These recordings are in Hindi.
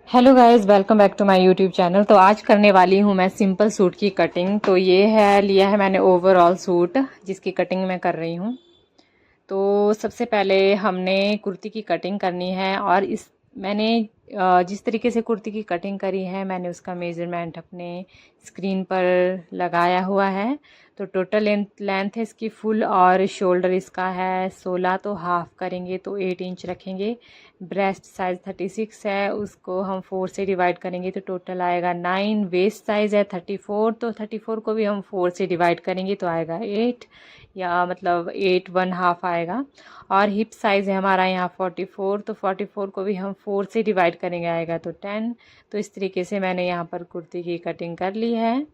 Hello guys, welcome back to my YouTube channel. तो आज करने वाली हूँ मैं सिंपल सूट की कटिंग। तो ये है लिया है मैंने ओवरऑल सूट जिसकी कटिंग मैं कर रही हूँ। तो सबसे पहले हमने कुर्ती की कटिंग करनी है और इस मैंने जिस तरीके से कुर्ती की कटिंग करी है मैंने उसका मेज़रमेंट अपने स्क्रीन पर लगाया हुआ है। तो टोटल लेंथ है इसकी फुल और शोल्डर इसका है 16, तो हाफ करेंगे तो 8 इंच रखेंगे। ब्रेस्ट साइज़ 36 है, उसको हम 4 से डिवाइड करेंगे तो टोटल आएगा 9। वेस्ट साइज़ है 34, तो 34 को भी हम 4 से डिवाइड करेंगे तो आएगा 8, या मतलब 8 1/2 आएगा। और हिप साइज़ है हमारा यहाँ 44, तो 44 को भी हम 4 से डिवाइड करेंगे आएगा तो 10। तो इस तरीके से मैंने यहाँ पर कुर्ती की कटिंग कर ली है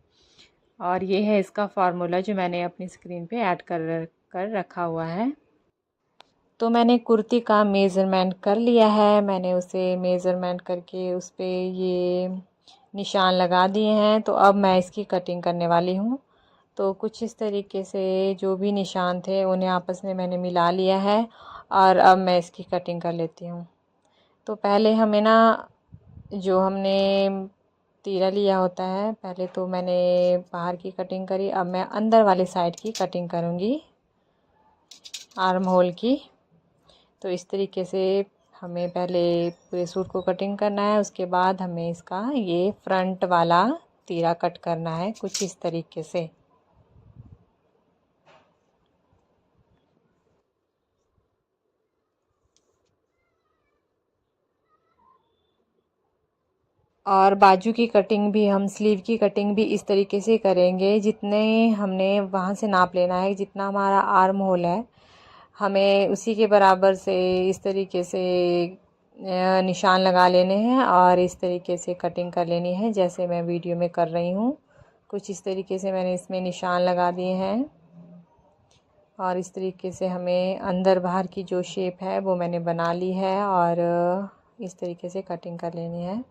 और ये है इसका फार्मूला जो मैंने अपनी स्क्रीन पे ऐड कर रखा हुआ है। तो मैंने कुर्ती का मेज़रमेंट कर लिया है, मैंने उसे मेज़रमेंट करके उस पर ये निशान लगा दिए हैं। तो अब मैं इसकी कटिंग करने वाली हूँ। तो कुछ इस तरीके से जो भी निशान थे उन्हें आपस में मैंने मिला लिया है और अब मैं इसकी कटिंग कर लेती हूँ। तो पहले हमें ना जो हमने तीरा लिया होता है, पहले तो मैंने बाहर की कटिंग करी, अब मैं अंदर वाले साइड की कटिंग करूँगी, आर्म होल की। तो इस तरीके से हमें पहले पूरे सूट को कटिंग करना है, उसके बाद हमें इसका ये फ्रंट वाला तीरा कट करना है कुछ इस तरीके से। और बाजू की कटिंग भी हम स्लीव की कटिंग भी इस तरीके से करेंगे, जितने हमने वहाँ से नाप लेना है, जितना हमारा आर्म होल है हमें उसी के बराबर से इस तरीके से निशान लगा लेने हैं और इस तरीके से कटिंग कर लेनी है जैसे मैं वीडियो में कर रही हूँ। कुछ इस तरीके से मैंने इसमें निशान लगा दिए हैं और इस तरीके से हमें अंदर बाहर की जो शेप है वो मैंने बना ली है और इस तरीके से कटिंग कर लेनी है।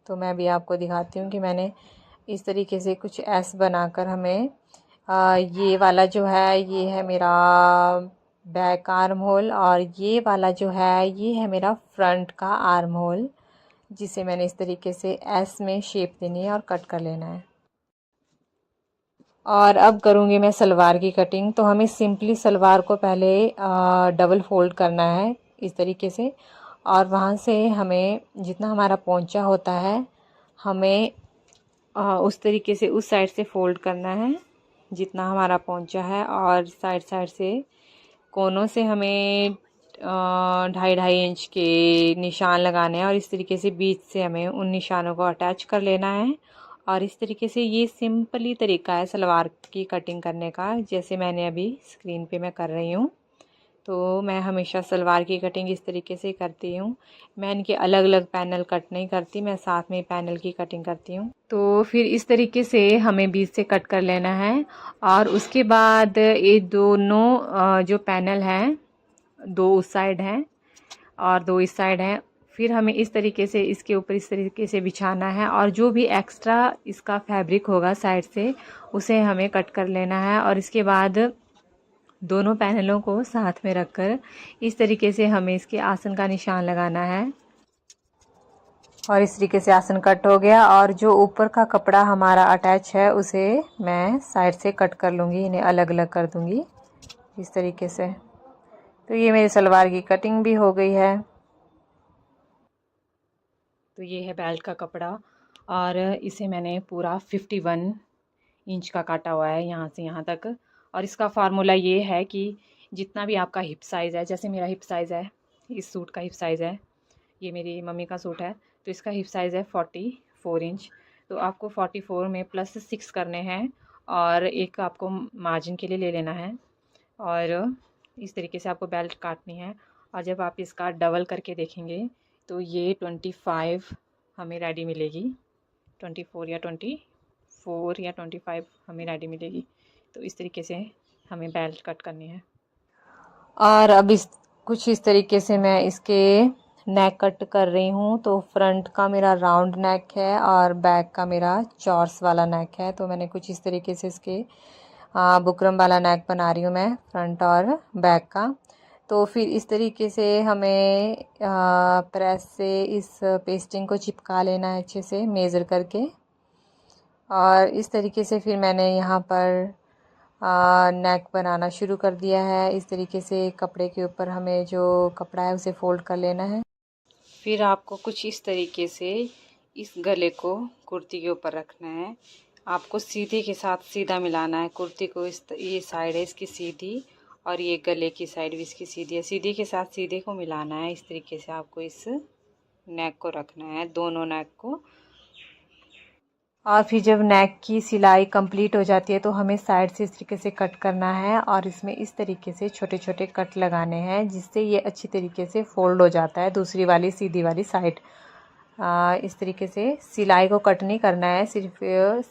तो मैं भी आपको दिखाती हूँ कि मैंने इस तरीके से कुछ एस बनाकर हमें ये वाला जो है ये है मेरा बैक आर्म होल और ये वाला जो है ये है मेरा फ्रंट का आर्म होल, जिसे मैंने इस तरीके से एस में शेप देनी है और कट कर लेना है। और अब करूँगी मैं सलवार की कटिंग। तो हमें सिंपली सलवार को पहले डबल फोल्ड करना है इस तरीके से, और वहाँ से हमें जितना हमारा पोंचा होता है हमें उस तरीके से उस साइड से फ़ोल्ड करना है जितना हमारा पोंचा है, और साइड साइड से कोनों से हमें 2.5-2.5 इंच के निशान लगाने हैं और इस तरीके से बीच से हमें उन निशानों को अटैच कर लेना है। और इस तरीके से ये सिंपली तरीका है सलवार की कटिंग करने का, जैसे मैंने अभी स्क्रीन पे मैं कर रही हूँ। तो मैं हमेशा सलवार की कटिंग इस तरीके से करती हूँ। मैं इनके अलग अलग पैनल कट नहीं करती, मैं साथ में पैनल की कटिंग करती हूँ। तो फिर इस तरीके से हमें बीच से कट कर लेना है और उसके बाद ये दोनों जो पैनल हैं, दो उस साइड हैं और दो इस साइड हैं, फिर हमें इस तरीके से इसके ऊपर इस तरीके से बिछाना है और जो भी एक्स्ट्रा इसका फैब्रिक होगा साइड से उसे हमें कट कर लेना है। और इसके बाद दोनों पैनलों को साथ में रखकर इस तरीके से हमें इसके आसन का निशान लगाना है। और इस तरीके से आसन कट हो गया और जो ऊपर का कपड़ा हमारा अटैच है उसे मैं साइड से कट कर लूँगी, इन्हें अलग अलग कर दूँगी इस तरीके से। तो ये मेरी सलवार की कटिंग भी हो गई है। तो ये है बेल्ट का कपड़ा और इसे मैंने पूरा 51 इंच का काटा हुआ है यहाँ से यहाँ तक। और इसका फार्मूला ये है कि जितना भी आपका हिप साइज़ है, जैसे मेरा हिप साइज़ है, इस सूट का हिप साइज़ है, ये मेरी मम्मी का सूट है तो इसका हिप साइज़ है 44 इंच। तो आपको 44 में +6 करने हैं और एक आपको मार्जिन के लिए ले लेना है और इस तरीके से आपको बेल्ट काटनी है। और जब आप इसका डबल करके देखेंगे तो ये 25 हमें रेडी मिलेगी, 24 या 25 हमें रेडी मिलेगी। तो इस तरीके से हमें बेल्ट कट करनी है। और अब कुछ इस तरीके से मैं इसके नेक कट कर रही हूँ। तो फ्रंट का मेरा राउंड नेक है और बैक का मेरा चॉर्स वाला नेक है। तो मैंने कुछ इस तरीके से इसके बुकरम वाला नेक बना रही हूँ मैं फ्रंट और बैक का। तो फिर इस तरीके से हमें प्रेस से इस पेस्टिंग को चिपका लेना है अच्छे से मेज़र करके। और इस तरीके से फिर मैंने यहाँ पर नेक बनाना शुरू कर दिया है। इस तरीके से कपड़े के ऊपर हमें जो कपड़ा है उसे फ़ोल्ड कर लेना है। फिर आपको कुछ इस तरीके से इस गले को कुर्ती के ऊपर रखना है। आपको सीधे के साथ सीधा मिलाना है। कुर्ती को ये साइड है इसकी सीधी, और ये गले की साइड भी इसकी सीधी है। सीधे के साथ सीधे को मिलाना है। इस तरीके से आपको इस नेक को रखना है, दोनों नेक को। और फिर जब नेक की सिलाई कंप्लीट हो जाती है तो हमें साइड से इस तरीके से कट करना है, और इसमें इस तरीके से छोटे छोटे कट लगाने हैं, जिससे ये अच्छी तरीके से फोल्ड हो जाता है दूसरी वाली सीधी वाली साइड। इस तरीके से सिलाई को कट नहीं करना है, सिर्फ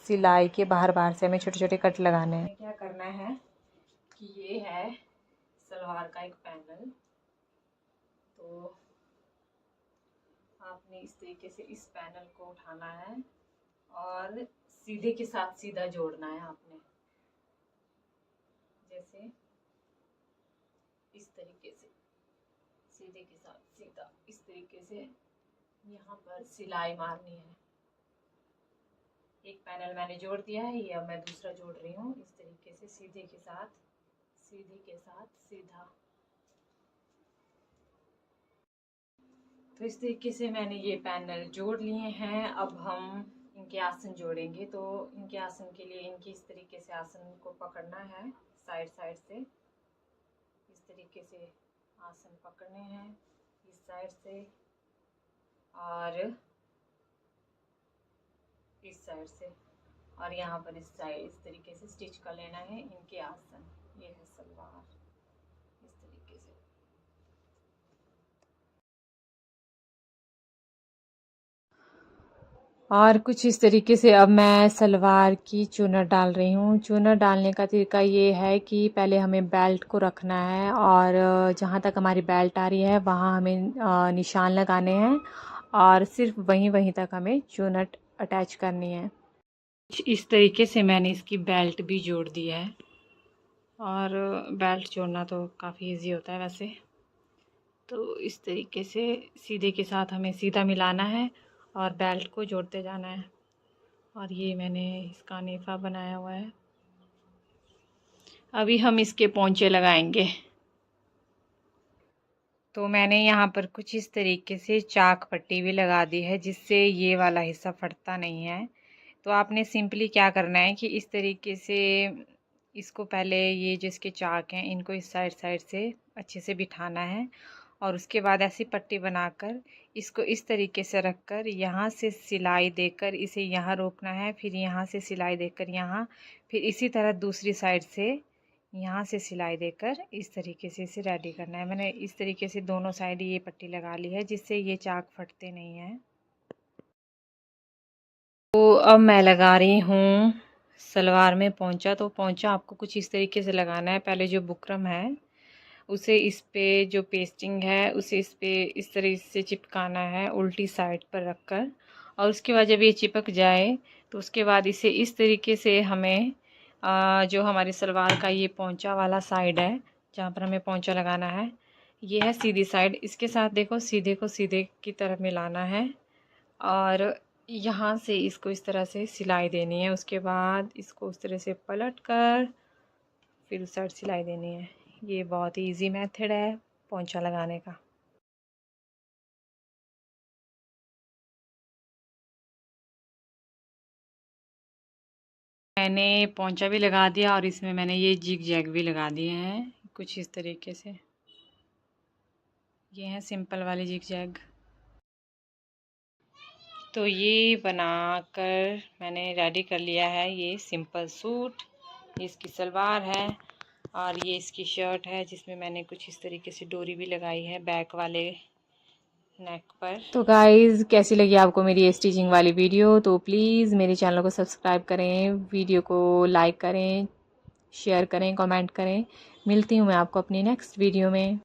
सिलाई के बाहर बाहर से हमें छोटे छोटे कट लगाने हैं। क्या करना है कि ये है सलवार का एक पैनल, तो आपने इस तरीके से इस पैनल को उठाना है और सीधे के साथ सीधा जोड़ना है आपने। जैसे इस तरीके से सीधे के साथ सीधा, इस तरीके से यहाँ पर सिलाई मारनी है। एक पैनल मैंने जोड़ दिया है, ये अब मैं दूसरा जोड़ रही हूँ। इस तरीके से सीधे के साथ सीधे के साथ सीधा। तो इस तरीके से मैंने ये पैनल जोड़ लिए हैं। अब हम इनके आसन जोड़ेंगे। तो इनके आसन के लिए इनकी इस तरीके से आसन को पकड़ना है, साइड साइड से इस तरीके से आसन पकड़ने हैं, इस साइड से और इस साइड से, और यहाँ पर इस साइड इस तरीके से स्टिच कर लेना है इनके आसन। ये है सलवार इस तरीके से। और कुछ इस तरीके से अब मैं सलवार की चूनर डाल रही हूँ। चूनर डालने का तरीका ये है कि पहले हमें बेल्ट को रखना है, और जहाँ तक हमारी बेल्ट आ रही है वहाँ हमें निशान लगाने हैं, और सिर्फ वहीं वहीं तक हमें चूनर अटैच करनी है। इस तरीके से मैंने इसकी बेल्ट भी जोड़ दी है, और बेल्ट जोड़ना तो काफ़ी इजी होता है वैसे। तो इस तरीके से सीधे के साथ हमें सीधा मिलाना है और बेल्ट को जोड़ते जाना है। और ये मैंने इसका नेफा बनाया हुआ है। अभी हम इसके पोंचे लगाएंगे। तो मैंने यहाँ पर कुछ इस तरीके से चाक पट्टी भी लगा दी है, जिससे ये वाला हिस्सा फटता नहीं है। तो आपने सिंपली क्या करना है कि इस तरीके से इसको पहले ये जो इसके चाक हैं इनको इस साइड साइड से अच्छे से बिठाना है, और उसके बाद ऐसी पट्टी बनाकर इसको इस तरीके से रखकर यहाँ से सिलाई देकर इसे यहाँ रोकना है, फिर यहाँ से सिलाई देकर यहाँ, फिर इसी तरह दूसरी साइड से यहाँ से सिलाई देकर इस तरीके से इसे रेडी करना है। मैंने इस तरीके से दोनों साइड ये पट्टी लगा ली है, जिससे ये चाक फटते नहीं हैं। तो अब मैं लगा रही हूँ सलवार में पोंचा। तो पोंचा आपको कुछ इस तरीके से लगाना है। पहले जो बुकरम है उसे इस पे, जो पेस्टिंग है उसे इस पे इस तरह से चिपकाना है उल्टी साइड पर रखकर, और उसके बाद जब ये चिपक जाए तो उसके बाद इसे इस तरीके से हमें जो हमारी सलवार का ये पोंचा वाला साइड है जहाँ पर हमें पोंचा लगाना है, ये है सीधी साइड, इसके साथ देखो सीधे को सीधे की तरफ मिलाना है, और यहाँ से इसको इस तरह से सिलाई देनी है। उसके बाद इसको उस तरह से पलट कर फिर उस साइड सिलाई देनी है। ये बहुत ही इजी मेथड है पोंचा लगाने का। मैंने पोंचा भी लगा दिया, और इसमें मैंने ये जिग जैग भी लगा दिए हैं कुछ इस तरीके से। ये है सिंपल वाली जिग जैग। तो ये बनाकर मैंने रेडी कर लिया है ये सिंपल सूट। ये इसकी सलवार है, और ये इसकी शर्ट है जिसमें मैंने कुछ इस तरीके से डोरी भी लगाई है बैक वाले नेक पर। तो गाइज़, कैसी लगी आपको मेरी ये स्टिचिंग वाली वीडियो? तो प्लीज़ मेरे चैनल को सब्सक्राइब करें, वीडियो को लाइक करें, शेयर करें, कमेंट करें। मिलती हूँ मैं आपको अपनी नेक्स्ट वीडियो में।